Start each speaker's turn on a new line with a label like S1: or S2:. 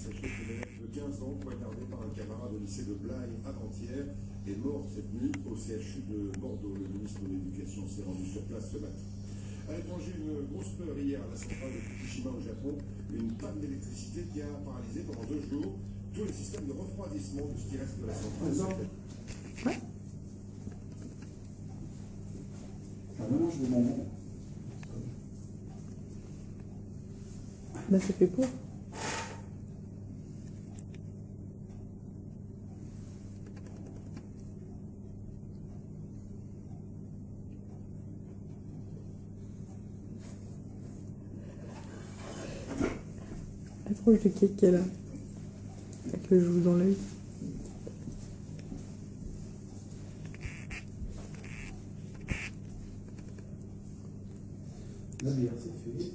S1: Sachez qu'une élève de 15 ans, poignardée par un camarade au lycée de Blaye avant-hier, est morte cette nuit au CHU de Bordeaux. Le ministre de l'Éducation s'est rendu sur place ce matin. À l'étranger, une grosse peur hier à la centrale de Fukushima au Japon. Une panne d'électricité qui a paralysé pendant 2 jours tous les systèmes de refroidissement de ce qui reste de la centrale.
S2: Ouais.
S3: Un mélange de bonbons.
S2: Bah ça fait peur. La tranche de cake qu'elle a. Avec le joug dans l'œil.
S3: La bière, c'est fait.